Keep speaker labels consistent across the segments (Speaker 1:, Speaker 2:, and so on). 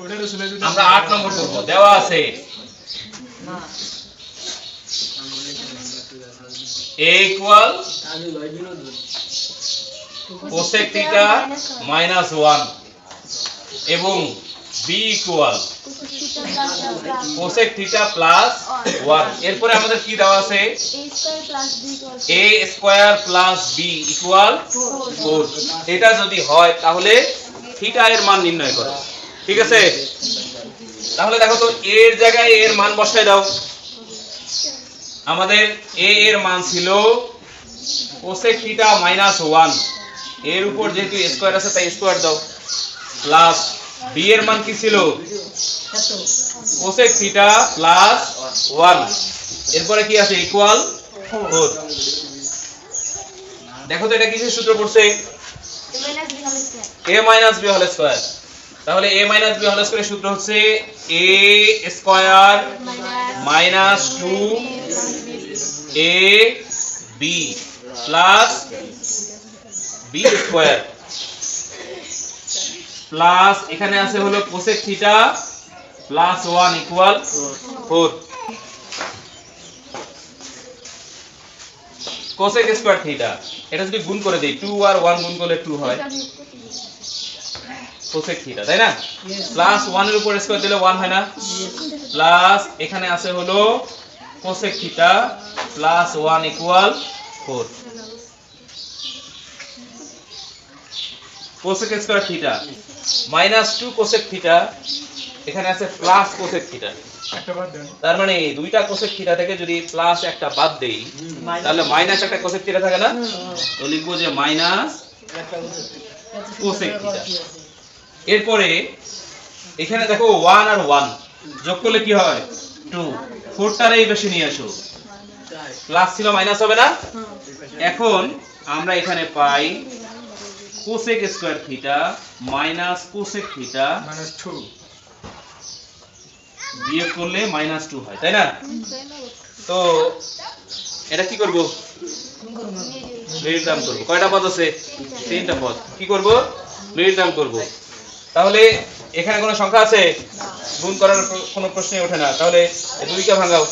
Speaker 1: আমরা 8 নম্বর করব। দেওয়া আছে a equal cosec theta minus 1 এবং b equal cosec theta plus 1। এরপরে আমাদের কি দেওয়া আছে a square plus b equal 4। এটা যদি হয় তাহলে থিটা এর মান নির্ণয় করো। ঠিক আছে, তাহলে দেখো তো a এর জায়গায় a এর মান বসায় দাও। আমাদের a এর মান ছিল cosec থিটা মাইনাস 1, এর উপর যেহেতু স্কয়ার আছে তাই স্কয়ার দাও, প্লাস b এর মান কি ছিল cosec থিটা প্লাস 1, এরপরে কি আছে ইকুয়াল 4। দেখো তো এটা কিসের সূত্র পড়ছে a minus b whole square. তাহলে a মাইনাস b হোল স্কয়ারের সূত্র হচ্ছে a square minus 2 a b plus b square plus এখানে আছে হলো cosec theta plus 1 equal 4। cosec square theta এটা যদি গুণ করে দেই 2 আর 1 গুণ করলে 2 হয় cosec থিটা, তাই না? প্লাস 1 এর উপর স্কয়ার দিলে 1 হয় না, প্লাস এখানে আছে হলো cosec theta plus 1 equal 4। cosec square theta minus 2 cosec theta, এখানে আছে প্লাস cosec থিটা, তার মানে দুইটা cosec থিটা থেকে যদি প্লাস একটা বাদ দেই তাহলে মাইনাস একটা cosec থিটা থাকে না, তো লিখবো যে মাইনাস cosec থিটা। এরপরে এখানে দেখো 1 আর 1 যোগ করলে কি হয় 2, 4 টারে এই পাশে নিয়ে আসো, প্লাস ছিল মাইনাস হবে না। এখন আমরা এখানে পাই cosec square theta minus cosec theta minus 2 বিয়োগ করলে মাইনাস 2 হয়, তাই না? তো এটা কি করব মিডল টার্ম করব। কয়টা পদ আছে? 3টা পদ। কি করব মিডল টার্ম করব। তাহলে এখানে কোনো সংখ্যা আছে গুণ করার কোনো প্রশ্নই ওঠে না। তাহলে 2 কে ভাঙাও,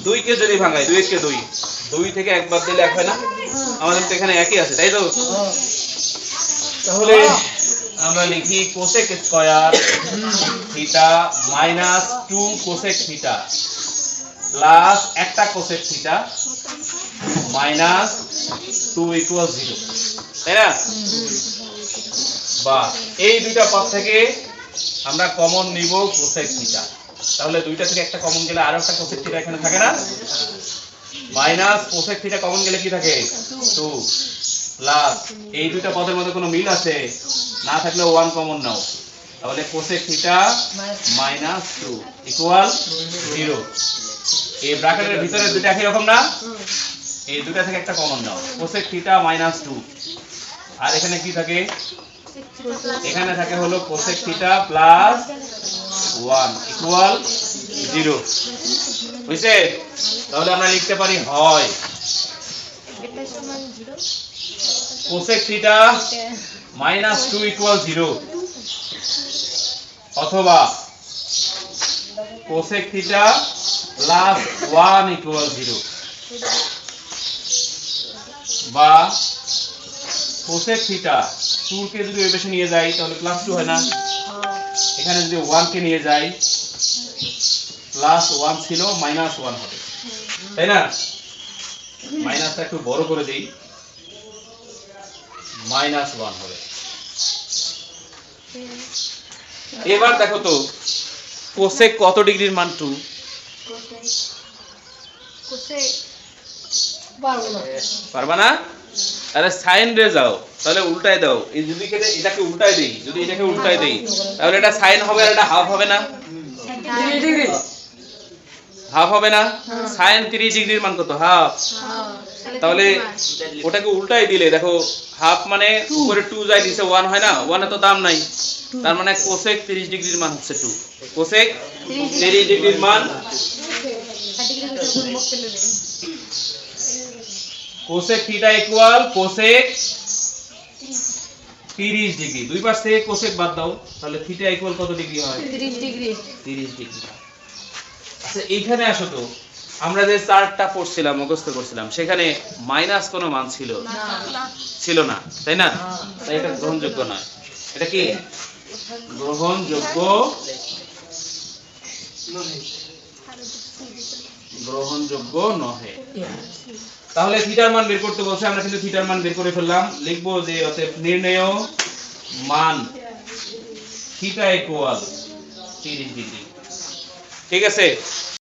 Speaker 1: 2 কে যদি ভাঙাই 2 কে 2, 2 থেকে একবার দিলে 1 হয় না, আমাদের তো এখানে একই আছে, তাই তো? তাহলে আমরা লিখি cosec square theta minus 2 cosec theta plus একটা cosec থিটা মাইনাস 2 ইকুয়াল 0, তাই না? বা এই দুইটা পদ থেকে আমরা কমন নিব cosec থিটা, তাহলে দুইটা থেকে একটা কমন গেলে আর একটা cosec থিটা এখানে থাকে না, মাইনাস cosec থিটা কমন গেলে কি থাকে 2 প্লাস এই দুইটা পদের মধ্যে কোনো মিল আছে না থাকলে 1 কমন নাও, তাহলে cosec থিটা মাইনাস 2 ইকুয়াল 0। এই ব্র্যাকেটের ভিতরে দুটো একই রকম না, এই দুটো থেকে একটা কমন নাও, cosec থিটা মাইনাস 2, আর এখানে কি থাকে এখানে থাকে হলো cosec থিটা প্লাস 1 ইকুয়াল 0। বুঝছে? তাহলে আমরা লিখতে পারি হয় cosec থিটা মাইনাস 2 ইকুয়াল 0 অথবা cosec থিটা প্লাস 1 ইকুয়াল 0 বা cosec থিটা 2 কে যদি ওই পাশে নিয়ে যাই তাহলে প্লাস 2 হয় না, এখানে যদি 1 কে নিয়ে যাই প্লাস 1 ছিল মাইনাস 1 হবে, তাই না? মাইনাসটা একটু বড় করে দেই, মাইনাস 1 হবে। এবার দেখো তো cosec কত ডিগ্রির মান 2? পারবা না? আরে সাইন রে যাও, তাহলে উল্টায় দাও, এই যদি এটাকে উল্টায় দেই, যদি এটাকে উল্টায় দেই তাহলে এটা সাইন হবে আর এটা হাফ হবে না, হাফ হবে না। সাইন 30 ডিগ্রির মান কত? হাফ। তাহলে ওটাকে উল্টাই দিলে দেখো হাফ মানে উপরে 2 যায় নিচে 1 হয় না, 1 এ তো দাম নাই, তার মানে cosec 30 ডিগ্রির মান হচ্ছে 2। cosec 30 ডিগ্রির মান cosec theta equal cosec 30 degree. দুই পাশ থেকে কোসেক বাদ দাও, তাহলে থিটা ইকুয়াল কত ডিগ্রি হয়?
Speaker 2: 30 ডিগ্রি।
Speaker 1: 30 ডিগ্রি। আচ্ছা এইখানে আসো তো, আমরা যে চার্টটা পড়ছিলাম মুখস্থ করছিলাম সেখানে মাইনাস কোনো মান ছিল ছিল না, তাই না? তাই এটা গ্রহণযোগ্য নয়। এটা কি গ্রহণযোগ্য? গ্রহণযোগ্য নহে। তাহলে থিটার মান বের করতে বলছে, আমরা কিন্তু থিটার মান বের করে ফেললাম। লিখবো যে অতএব নির্ণেয় মান থিটা ইকুয়াল 30 ডিগ্রি। ঠিক আছে?